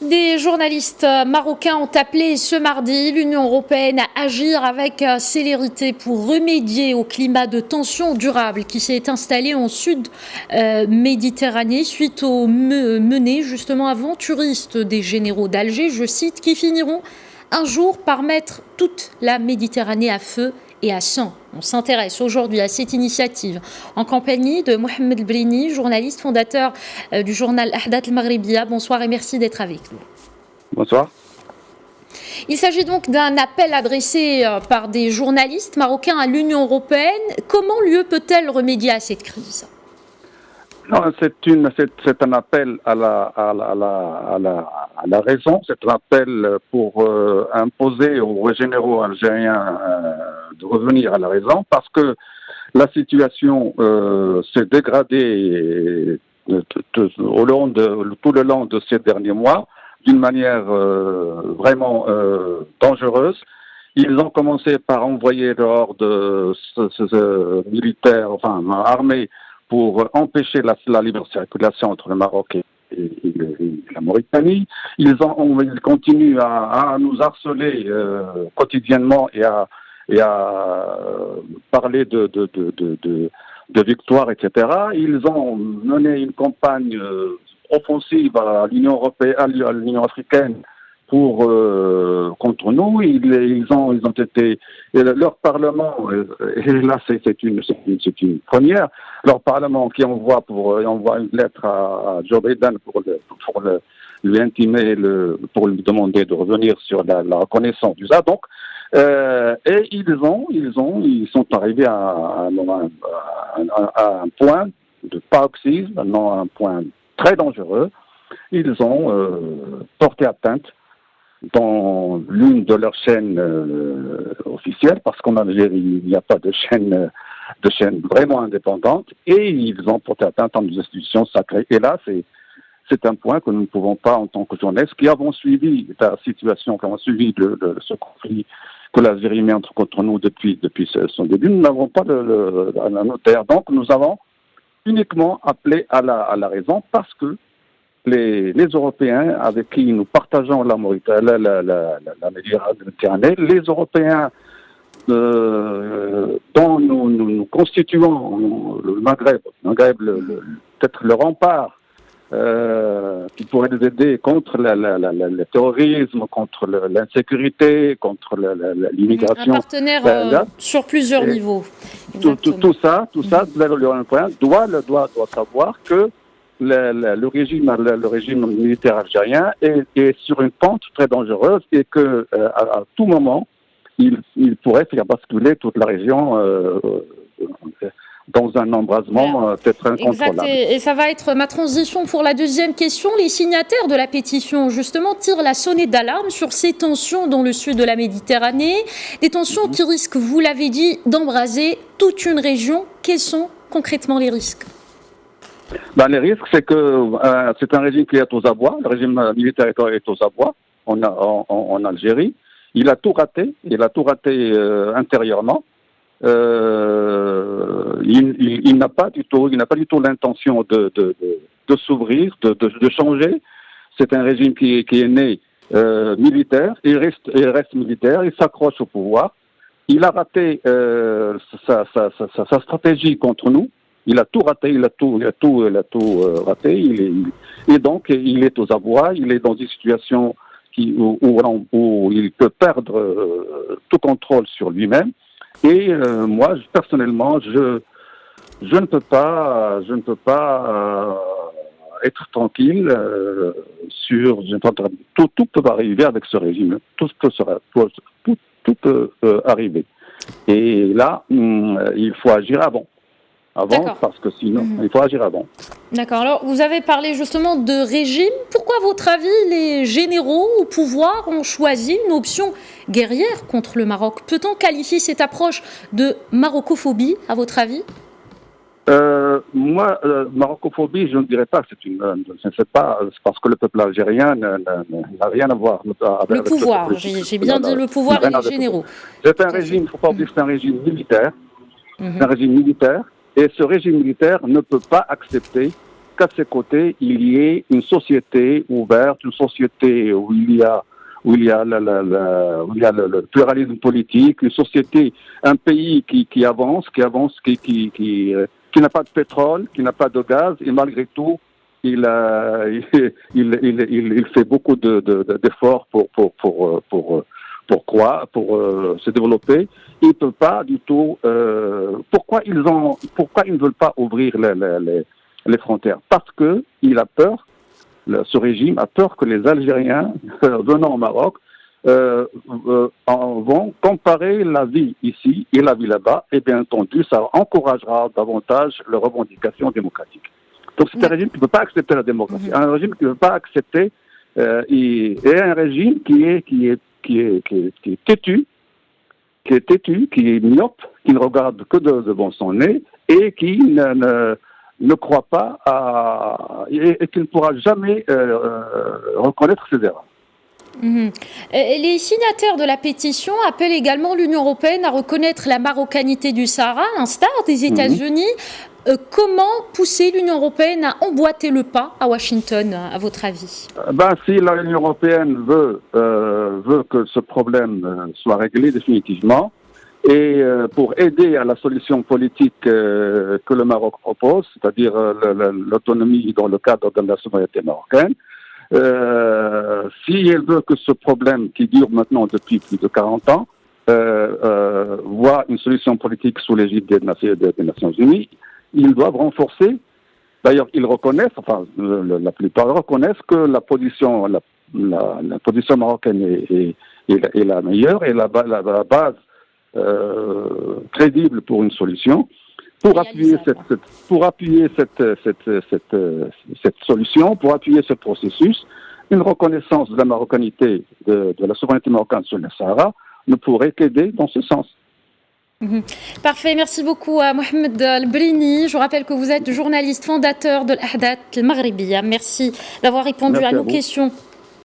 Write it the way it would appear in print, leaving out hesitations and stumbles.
Des journalistes marocains ont appelé ce mardi l'Union européenne à agir avec célérité pour remédier au climat de tension durable qui s'est installé en Sud-Méditerranée suite aux menées justement aventuristes des généraux d'Alger, je cite, qui finiront un jour par mettre toute la Méditerranée à feu et à sang. On s'intéresse aujourd'hui à cette initiative en compagnie de Mohamed Brini, journaliste fondateur du journal Ahdath al-Maghribiya. Bonsoir et merci d'être avec nous. Bonsoir. Il s'agit donc d'un appel adressé par des journalistes marocains à l'Union européenne. Comment l'UE peut-elle remédier à cette crise ? Non, c'est un appel à la raison, c'est un appel pour imposer aux généraux algériens de revenir à la raison, parce que la situation s'est dégradée tout le long de ces derniers mois d'une manière vraiment dangereuse. Ils ont commencé par envoyer dehors de militaires, enfin armés, pour empêcher la libre circulation entre le Maroc et la Mauritanie. Ils continuent à nous harceler quotidiennement et à parler de victoire, etc. Ils ont mené une campagne offensive à l'Union européenne, à l'Union africaine contre nous. Ils ont été leur parlement, et là c'est une première, leur parlement qui envoie une lettre à Joe Biden pour lui intimer pour lui demander de revenir sur la reconnaissance du ZA. Donc et ils sont arrivés à un point de paroxysme, maintenant un point très dangereux. Ils ont porté atteinte dans l'une de leurs chaînes officielles, parce qu'en Algérie, il n'y a pas de chaîne vraiment indépendante, et ils ont porté atteinte à nos institutions sacrées. Et là, c'est un point que nous ne pouvons pas, en tant que journalistes, qui avons suivi la situation, qui avons suivi ce conflit que l'Algérie met contre nous depuis son début, nous n'avons pas à notaire. Donc, nous avons uniquement appelé à la raison, parce que les Européens avec qui nous partageons la Méditerranée, les Européens dont nous constituons le Maghreb, peut-être le rempart qui pourrait nous aider contre le terrorisme, contre l'insécurité, contre l'immigration. Un partenaire sur plusieurs niveaux. Tout ça, l'Européen doit savoir que le régime militaire algérien est sur une pente très dangereuse et que à tout moment il pourrait faire basculer toute la région dans un embrasement peut-être incontrôlable. Exact, et ça va être ma transition pour la deuxième question. Les signataires de la pétition, justement, tirent la sonnette d'alarme sur ces tensions dans le sud de la Méditerranée, des tensions qui risquent, vous l'avez dit, d'embraser toute une région. Quels sont concrètement les risques ? Les risques, c'est que c'est un régime qui est aux abois. Le régime militaire est aux abois en Algérie. Il a tout raté intérieurement. Il n'a pas du tout l'intention de s'ouvrir, de changer. C'est un régime qui est né militaire. Il reste militaire. Il s'accroche au pouvoir. Il a raté sa stratégie contre nous. Il a tout raté, et donc il est aux abois, il est dans une situation où il peut perdre tout contrôle sur lui-même. Et moi, personnellement, je ne peux pas être tranquille tout peut arriver avec ce régime. Tout peut arriver. Et là, il faut agir avant, parce que sinon, il faut agir avant. D'accord. Alors, vous avez parlé justement de régime. Pourquoi, à votre avis, les généraux au pouvoir ont choisi une option guerrière contre le Maroc ? Peut-on qualifier cette approche de marocophobie, à votre avis ? Moi, marocophobie, je ne dirais pas que c'est parce que le peuple algérien n'a rien à voir avec le pouvoir. J'ai bien dit le pouvoir et les généraux. C'est un régime, il ne faut pas oublier que c'est un régime militaire. C'est un régime militaire. Et ce régime militaire ne peut pas accepter qu'à ses côtés, il y ait une société ouverte, une société où il y a le pluralisme politique, une société, un pays qui avance, qui n'a pas de pétrole, qui n'a pas de gaz, et malgré tout, il fait beaucoup d'efforts pour se développer. Il ne peut pas du tout. Pourquoi ils ne veulent pas ouvrir les frontières? Parce que ce régime a peur que les Algériens venant au Maroc vont comparer la vie ici et la vie là-bas, et bien entendu, ça encouragera davantage les revendications démocratiques. Donc c'est un régime qui ne peut pas accepter la démocratie, un régime qui ne peut pas accepter et un régime qui est têtu, qui est myope, qui ne regarde que devant son nez et qui ne croit pas et qui ne pourra jamais reconnaître ses erreurs. Les signataires de la pétition appellent également l'Union européenne à reconnaître la marocanité du Sahara, à l'instar des États-Unis. Comment pousser l'Union européenne à emboîter le pas à Washington, à votre avis? Si l'Union européenne veut que ce problème soit réglé définitivement, et pour aider à la solution politique que le Maroc propose, c'est-à-dire l'autonomie dans le cadre de la souveraineté marocaine, si elle veut que ce problème qui dure maintenant depuis plus de 40 ans voit une solution politique sous l'égide des Nations Unies, ils doivent renforcer. D'ailleurs, ils reconnaissent, la plupart reconnaissent que la position marocaine est la meilleure et la base crédible pour une solution. Pour appuyer cette solution, pour appuyer ce processus, une reconnaissance de la marocanité, de la souveraineté marocaine sur le Sahara ne pourrait qu'aider dans ce sens. Parfait, merci beaucoup à Mohamed El-Brini. Je rappelle que vous êtes journaliste fondateur de l'Ahdat Al-Maghribiya. Merci d'avoir répondu à nos questions.